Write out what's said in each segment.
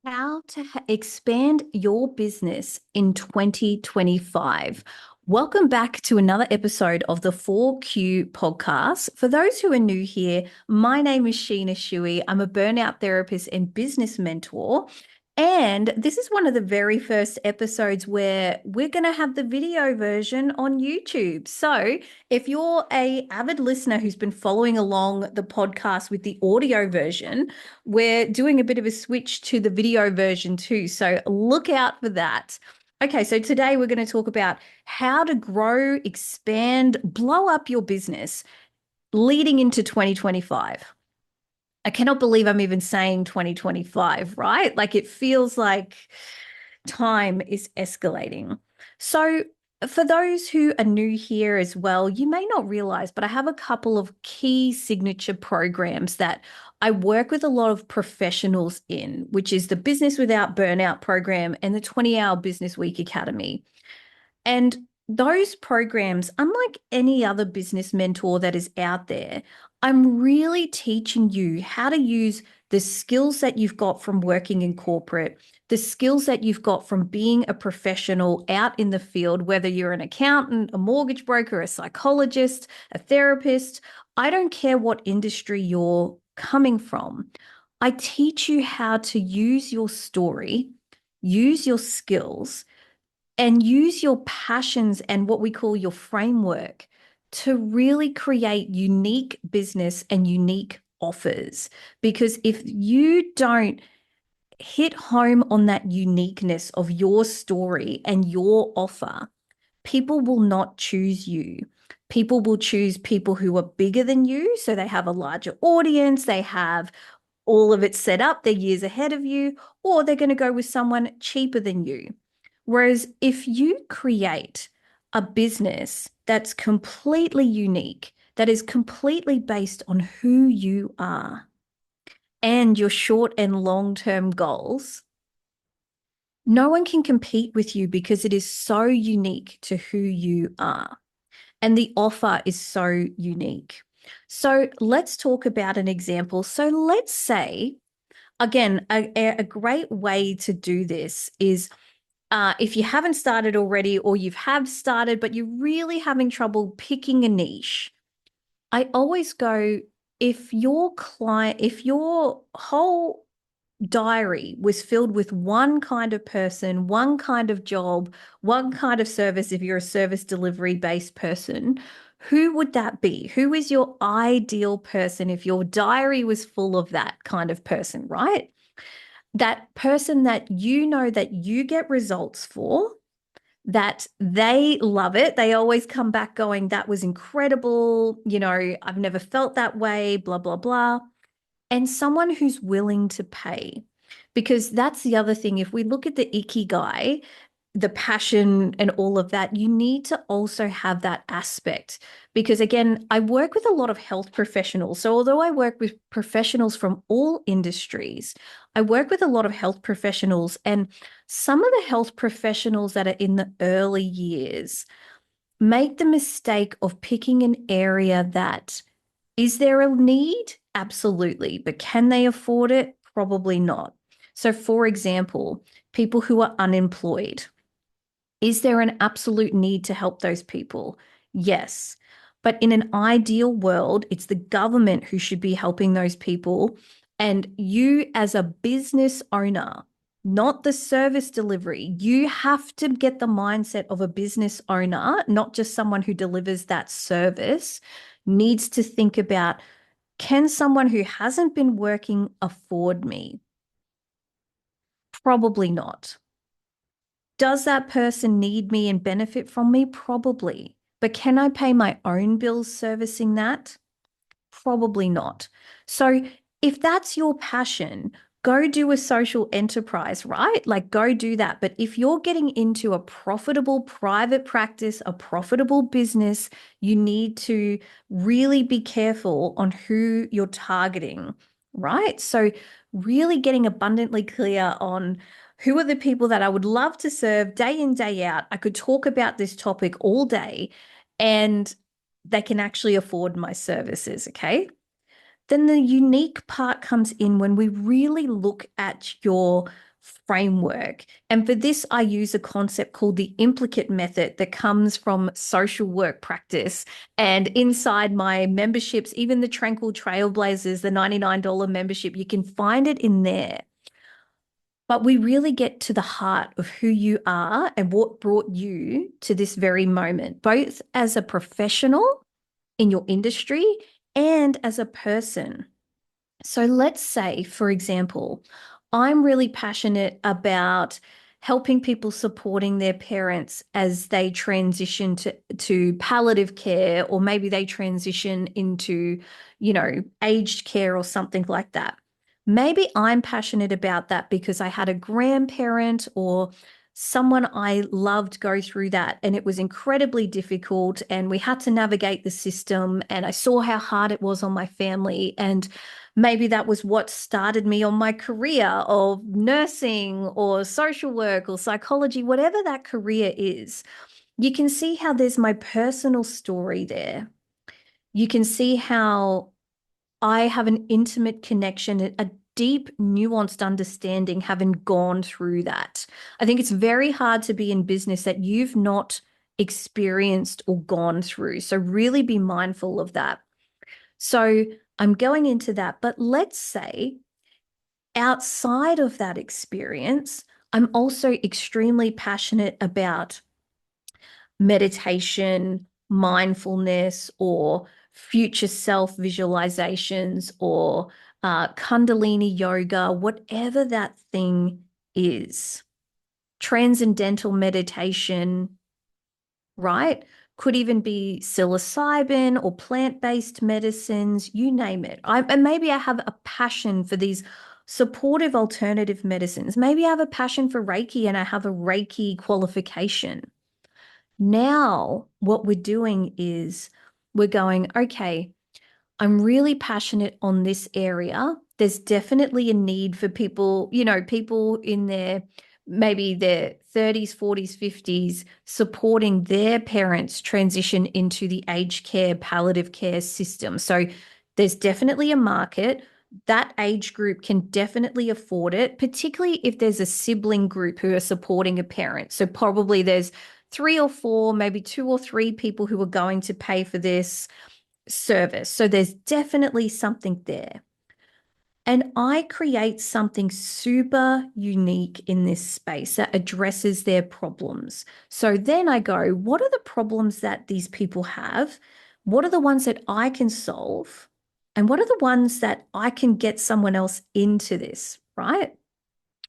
How to expand your business in 2025. Welcome back to another episode of the 4Q podcast. For those who are new here, my name is Sheena Shuey. I'm a burnout therapist and business mentor. And this is one of the very first episodes where we're going to have the video version on YouTube. So if you're a avid listener who's been following along the podcast with the audio version, we're doing a bit of a switch to the video version too. So look out for that. Okay, so today we're going to talk about how to grow, expand, blow up your business leading into 2025. I cannot believe I'm even saying 2025, right? Like it feels like time is escalating. So, for those who are new here as well, you may not realize, but I have a couple of key signature programs that I work with a lot of professionals in, which is the Business Without Burnout program and the 20-Hour Business Week Academy. And those programs, unlike any other business mentor that is out there, I'm really teaching you how to use the skills that you've got from working in corporate, the skills that you've got from being a professional out in the field, whether you're an accountant, a mortgage broker, a psychologist, a therapist. I don't care what industry you're coming from. I teach you how to use your story, use your skills, and use your passions and what we call your framework to really create unique business and unique offers. Because if you don't hit home on that uniqueness of your story and your offer, people will not choose you. People will choose people who are bigger than you. So they have a larger audience, they have all of it set up, they're years ahead of you, or they're going to go with someone cheaper than you. Whereas if you create a business that's completely unique, that is completely based on who you are and your short and long-term goals, no one can compete with you because it is so unique to who you are. And the offer is so unique. So let's talk about an example. So let's say, again, a great way to do this is if you haven't started already, or you have started, but you're really having trouble picking a niche, I always go, if your whole diary was filled with one kind of person, one kind of job, one kind of service, if you're a service delivery based person, who would that be? Who is your ideal person if your diary was full of that kind of person, right? That person that you know that you get results for, that they love it. They always come back going, that was incredible. You know, I've never felt that way, blah, blah, blah. And someone who's willing to pay. Because that's the other thing. If we look at the ikigai, the passion and all of that, you need to also have that aspect. Because again, I work with a lot of health professionals. So although I work with professionals from all industries, I work with a lot of health professionals, and some of the health professionals that are in the early years make the mistake of picking an area that, is there a need? Absolutely. But can they afford it? Probably not. So for example, people who are unemployed, is there an absolute need to help those people? Yes. But in an ideal world, it's the government who should be helping those people. And you, as a business owner, not the service delivery, you have to get the mindset of a business owner, not just someone who delivers that service, needs to think about, can someone who hasn't been working afford me? Probably not. Does that person need me and benefit from me? Probably. But can I pay my own bills servicing that? Probably not. So if that's your passion, go do a social enterprise, right? Like go do that. But if you're getting into a profitable private practice, a profitable business, you need to really be careful on who you're targeting, right? So really getting abundantly clear on who are the people that I would love to serve day in, day out. I could talk about this topic all day and they can actually afford my services, okay? Then the unique part comes in when we really look at your framework. And for this, I use a concept called the implicate method that comes from social work practice. And inside my memberships, even the Tranquil Trailblazers, the $99 membership, you can find it in there. But we really get to the heart of who you are and what brought you to this very moment, both as a professional in your industry and as a person. So let's say, for example, I'm really passionate about helping people supporting their parents as they transition to palliative care, or maybe they transition into, aged care or something like that. Maybe I'm passionate about that because I had a grandparent or someone I loved go through that, and it was incredibly difficult, and we had to navigate the system, and I saw how hard it was on my family. And maybe that was what started me on my career of nursing or social work or psychology, whatever that career is. You can see how there's my personal story there. You can see how I have an intimate connection, a deep, nuanced understanding, having gone through that. I think it's very hard to be in business that you've not experienced or gone through. So really be mindful of that. So I'm going into that. But let's say outside of that experience, I'm also extremely passionate about meditation, mindfulness, or future self visualizations, or Kundalini yoga, whatever that thing is. Transcendental meditation, right? Could even be psilocybin or plant-based medicines, you name it. And maybe I have a passion for these supportive alternative medicines. Maybe I have a passion for Reiki and I have a Reiki qualification. Now, what we're doing is we're going, okay, I'm really passionate on this area. There's definitely a need for people, people in their maybe their 30s, 40s, 50s, supporting their parents transition into the aged care, palliative care system. So there's definitely a market. That age group can definitely afford it, particularly if there's a sibling group who are supporting a parent. So probably there's three or four, maybe two or three people who are going to pay for this service. So there's definitely something there. And I create something super unique in this space that addresses their problems. So then I go, what are the problems that these people have? What are the ones that I can solve? And what are the ones that I can get someone else into this, right?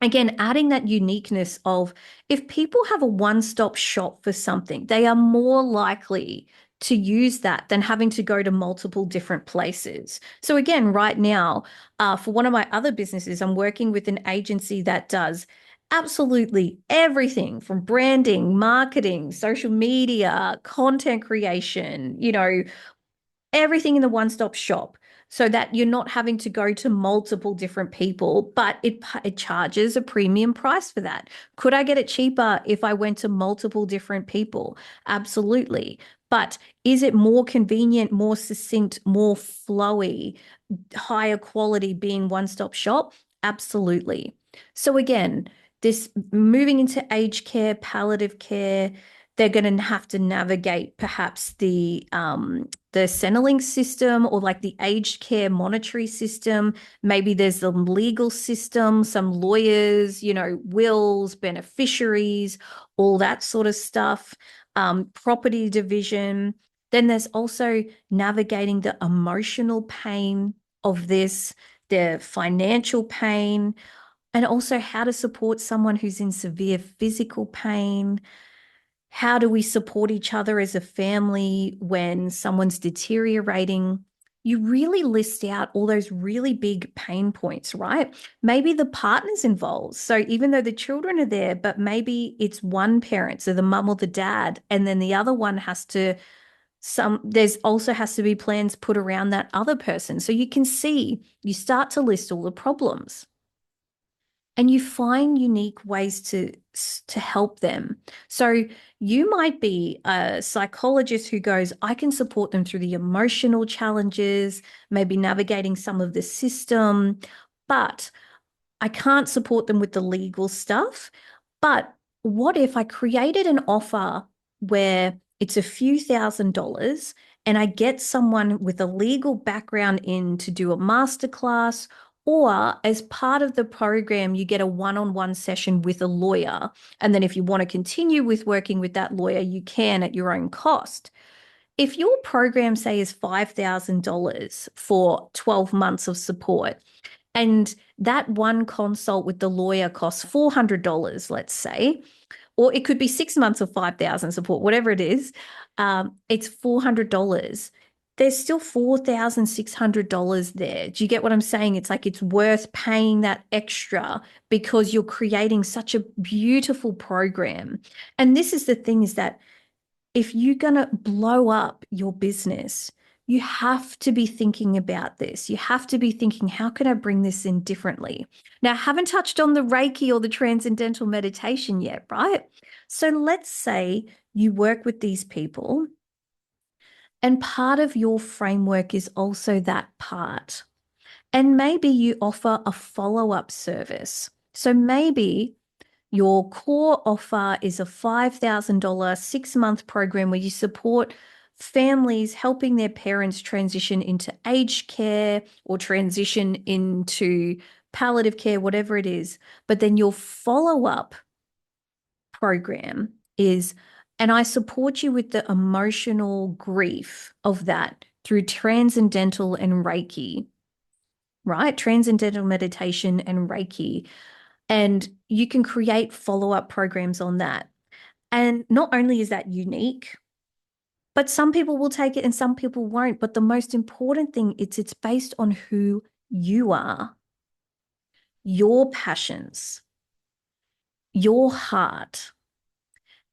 Again, adding that uniqueness of if people have a one-stop shop for something, they are more likely to use that than having to go to multiple different places. So again, right now, for one of my other businesses, I'm working with an agency that does absolutely everything from branding, marketing, social media, content creation, everything in the one-stop shop, so that you're not having to go to multiple different people, but it charges a premium price for that. Could I get it cheaper if I went to multiple different people? Absolutely. But is it more convenient, more succinct, more flowy, higher quality being one-stop shop? Absolutely. So again, this moving into aged care, palliative care, they're going to have to navigate perhaps the Centrelink system, or like the aged care monetary system. Maybe there's the legal system, some lawyers, wills, beneficiaries, all that sort of stuff, property division. Then there's also navigating the emotional pain of this, the financial pain, and also how to support someone who's in severe physical pain. How do we support each other as a family when someone's deteriorating? You really list out all those really big pain points, right? Maybe the partner's involved. So even though the children are there, but maybe it's one parent, so the mum or the dad, and then the other one there's also has to be plans put around that other person. So you can see, you start to list all the problems and you find unique ways to help them. So you might be a psychologist who goes, I can support them through the emotional challenges, maybe navigating some of the system, but I can't support them with the legal stuff. But what if I created an offer where it's a few $1,000s and I get someone with a legal background in to do a masterclass, or as part of the program, you get a one-on-one session with a lawyer. And then if you want to continue with working with that lawyer, you can at your own cost. If your program, say, is $5,000 for 12 months of support, and that one consult with the lawyer costs $400, let's say, or it could be 6 months of 5,000 support, whatever it is, it's $400. There's still $4,600 there. Do you get what I'm saying? It's like it's worth paying that extra because you're creating such a beautiful program. And this is the thing, is that if you're going to blow up your business, you have to be thinking about this. You have to be thinking, how can I bring this in differently? Now, I haven't touched on the Reiki or the transcendental meditation yet, right? So let's say you work with these people, and part of your framework is also that part. And maybe you offer a follow-up service. So maybe your core offer is a $5,000 6-month program where you support families helping their parents transition into aged care or transition into palliative care, whatever it is. But then your follow-up program is, and I support you with the emotional grief of that through transcendental and Reiki, right? Transcendental meditation and Reiki. And you can create follow-up programs on that. And not only is that unique, but some people will take it and some people won't. But the most important thing is it's based on who you are, your passions, your heart.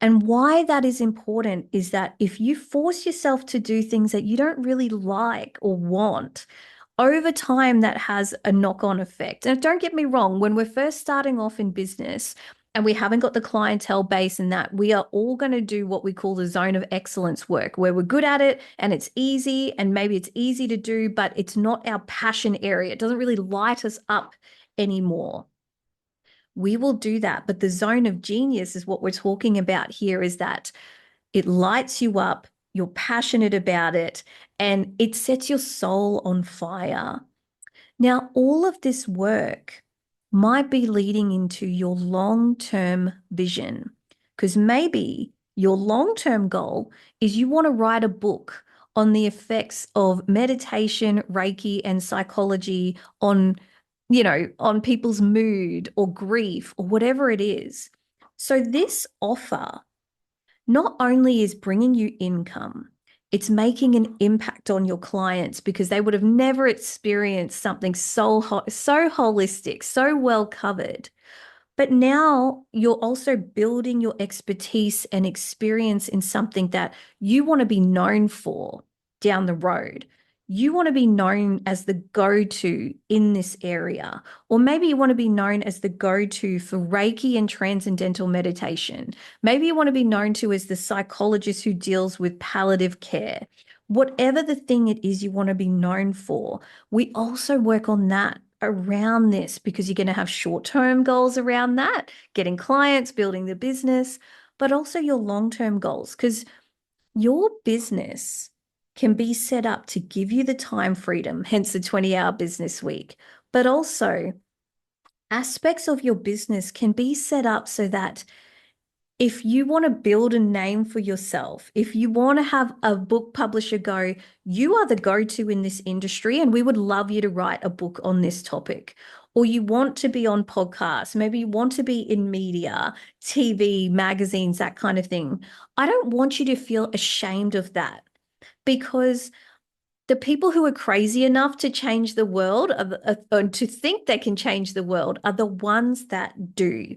And why that is important is that if you force yourself to do things that you don't really like or want, over time, that has a knock-on effect. And don't get me wrong, when we're first starting off in business and we haven't got the clientele base and that, we are all going to do what we call the zone of excellence work, where we're good at it and it's easy, and maybe it's easy to do, but it's not our passion area. It doesn't really light us up anymore. We will do that. But the zone of genius is what we're talking about here, is that it lights you up, you're passionate about it, and it sets your soul on fire. Now, all of this work might be leading into your long-term vision, because maybe your long-term goal is you want to write a book on the effects of meditation, Reiki, and psychology on, on people's mood or grief or whatever it is. So this offer not only is bringing you income, it's making an impact on your clients, because they would have never experienced something so holistic, so well covered. But now you're also building your expertise and experience in something that you want to be known for down the road. You want to be known as the go-to in this area, or maybe you want to be known as the go-to for Reiki and transcendental meditation. Maybe you want to be known to as the psychologist who deals with palliative care. Whatever the thing it is you want to be known for, we also work on that around this, because you're going to have short-term goals around that, getting clients, building the business, but also your long-term goals, because your business can be set up to give you the time freedom, hence the 20-hour business week, but also aspects of your business can be set up so that if you want to build a name for yourself, if you want to have a book publisher go, you are the go-to in this industry, and we would love you to write a book on this topic. Or you want to be on podcasts, maybe you want to be in media, TV, magazines, that kind of thing. I don't want you to feel ashamed of that, because the people who are crazy enough to change the world, or to think they can change the world, are the ones that do.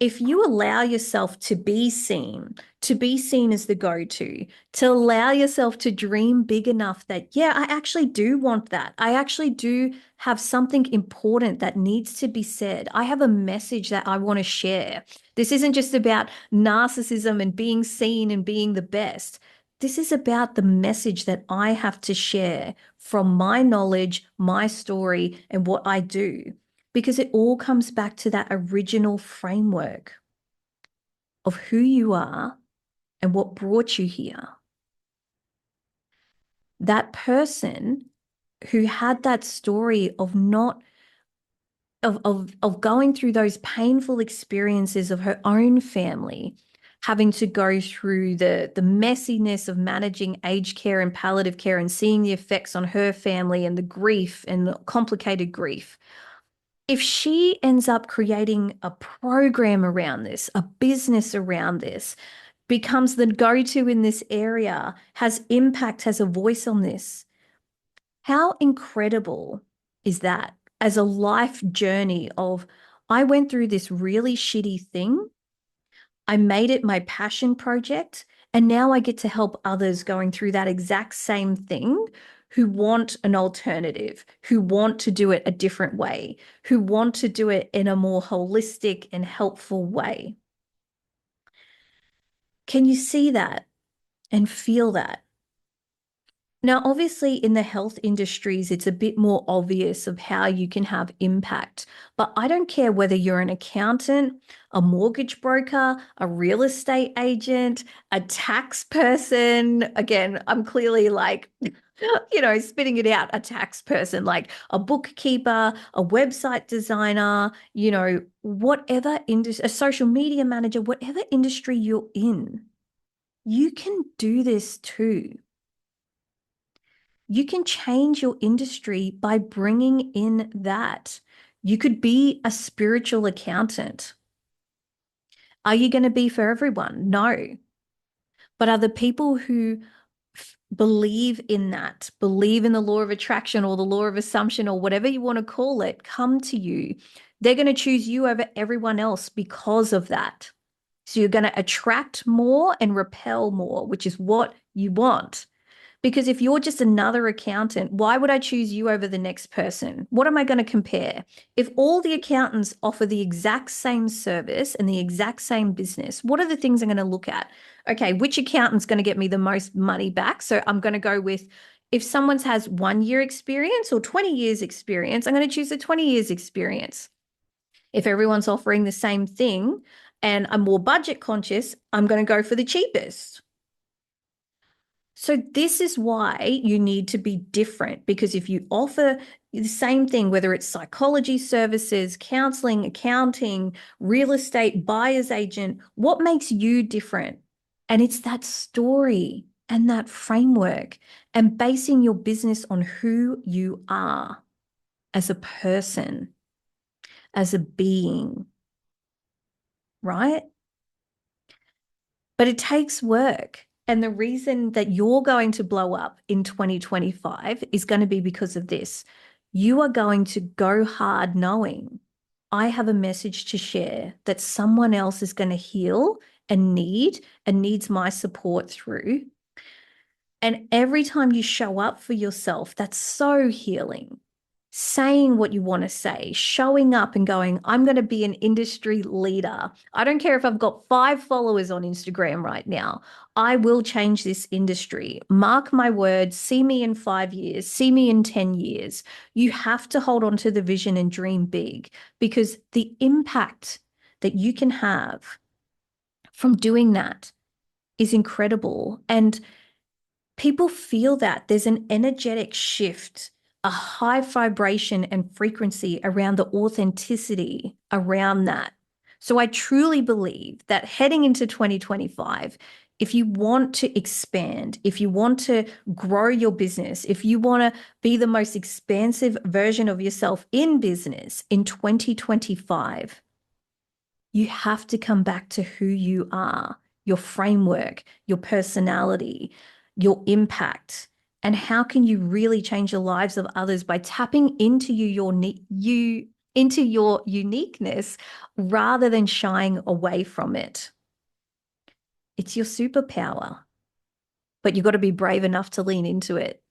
If you allow yourself to be seen as the go-to, to allow yourself to dream big enough that, yeah, I actually do want that. I actually do have something important that needs to be said. I have a message that I want to share. This isn't just about narcissism and being seen and being the best. This is about the message that I have to share from my knowledge, my story, and what I do. because it all comes back to that original framework of who you are and what brought you here. That person who had that story of not of going through those painful experiences of her own family, having to go through the messiness of managing aged care and palliative care and seeing the effects on her family and the grief and the complicated grief. If she ends up creating a program around this, a business around this, becomes the go-to in this area, has impact, has a voice on this, how incredible is that as a life journey of, I went through this really shitty thing, I made it my passion project, and now I get to help others going through that exact same thing who want an alternative, who want to do it a different way, who want to do it in a more holistic and helpful way. Can you see that and feel that? Now, obviously, in the health industries, it's a bit more obvious of how you can have impact. But I don't care whether you're an accountant, a mortgage broker, a real estate agent, a tax person. Again, I'm clearly like, spitting it out, a tax person, like a bookkeeper, a website designer, whatever industry, a social media manager, whatever industry you're in, you can do this too. You can change your industry by bringing in that. You could be a spiritual accountant. Are you going to be for everyone? No. But are the people who believe in that, believe in the law of attraction or the law of assumption or whatever you want to call it, come to you? They're going to choose you over everyone else because of that. So you're going to attract more and repel more, which is what you want. Because if you're just another accountant, why would I choose you over the next person? What am I going to compare? If all the accountants offer the exact same service and the exact same business, what are the things I'm going to look at? Okay, which accountant's going to get me the most money back? So I'm going to go with, if someone has 1 year experience or 20 years experience, I'm going to choose the 20 years experience. If everyone's offering the same thing and I'm more budget conscious, I'm going to go for the cheapest. So this is why you need to be different, because if you offer the same thing, whether it's psychology services, counseling, accounting, real estate, buyer's agent, what makes you different? And it's that story and that framework and basing your business on who you are as a person, as a being, right? But it takes work. And the reason that you're going to blow up in 2025 is going to be because of this. You are going to go hard knowing I have a message to share that someone else is going to heal and needs my support through. And every time you show up for yourself, that's so healing. Saying what you want to say, showing up and going, I'm going to be an industry leader. I don't care if I've got 5 followers on Instagram right now. I will change this industry. Mark my words, see me in 5 years, see me in 10 years. You have to hold on to the vision and dream big, because the impact that you can have from doing that is incredible. And people feel that there's an energetic shift, a high vibration and frequency around the authenticity around that. So I truly believe that heading into 2025, if you want to expand, if you want to grow your business, if you want to be the most expansive version of yourself in business in 2025, you have to come back to who you are, your framework, your personality, your impact, and how can you really change the lives of others by tapping into into your uniqueness rather than shying away from it. It's your superpower, but you've got to be brave enough to lean into it.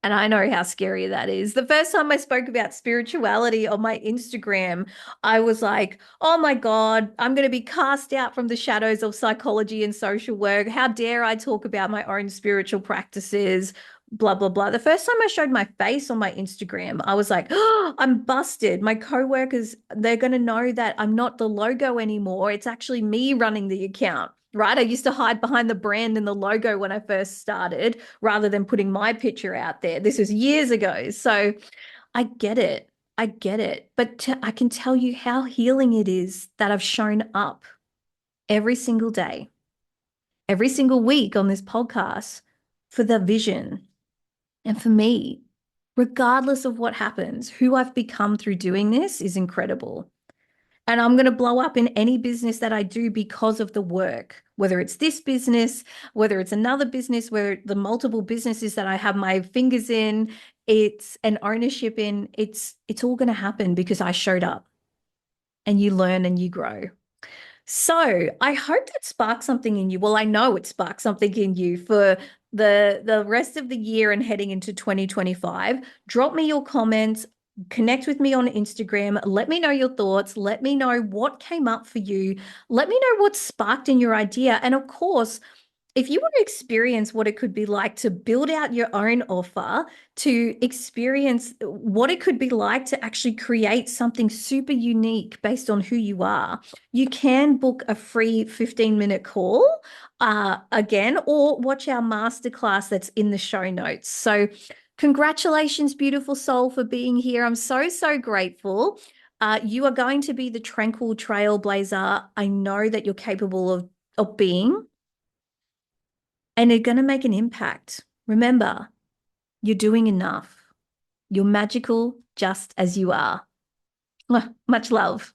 And I know how scary that is. The first time I spoke about spirituality on my Instagram, I was like, oh my God, I'm going to be cast out from the shadows of psychology and social work. How dare I talk about my own spiritual practices? blah, blah, blah. The first time I showed my face on my Instagram, I was like, oh, I'm busted. My coworkers, they're going to know that I'm not the logo anymore. It's actually me running the account. Right. I used to hide behind the brand and the logo when I first started rather than putting my picture out there. This was years ago. So I get it. I get it. But I can tell you how healing it is that I've shown up every single day, every single week on this podcast for the vision. And for me, regardless of what happens, who I've become through doing this is incredible. And I'm going to blow up in any business that I do because of the work, whether it's this business, whether it's another business, whether the multiple businesses that I have my fingers in, it's an ownership in, it's all going to happen because I showed up, and you learn and you grow. So I hope that sparks something in you. Well, I know it sparks something in you for the rest of the year and heading into 2025. Drop me your comments, connect with me on Instagram. Let me know your thoughts. Let me know what came up for you. Let me know what sparked in your idea. And of course, if you want to experience what it could be like to build out your own offer, to experience what it could be like to actually create something super unique based on who you are, you can book a free 15-minute call again, or watch our masterclass that's in the show notes. So congratulations, beautiful soul, for being here. I'm so, so grateful. You are going to be the tranquil trailblazer I know that you're capable of being, and they're going to make an impact. Remember, you're doing enough. You're magical just as you are. Much love.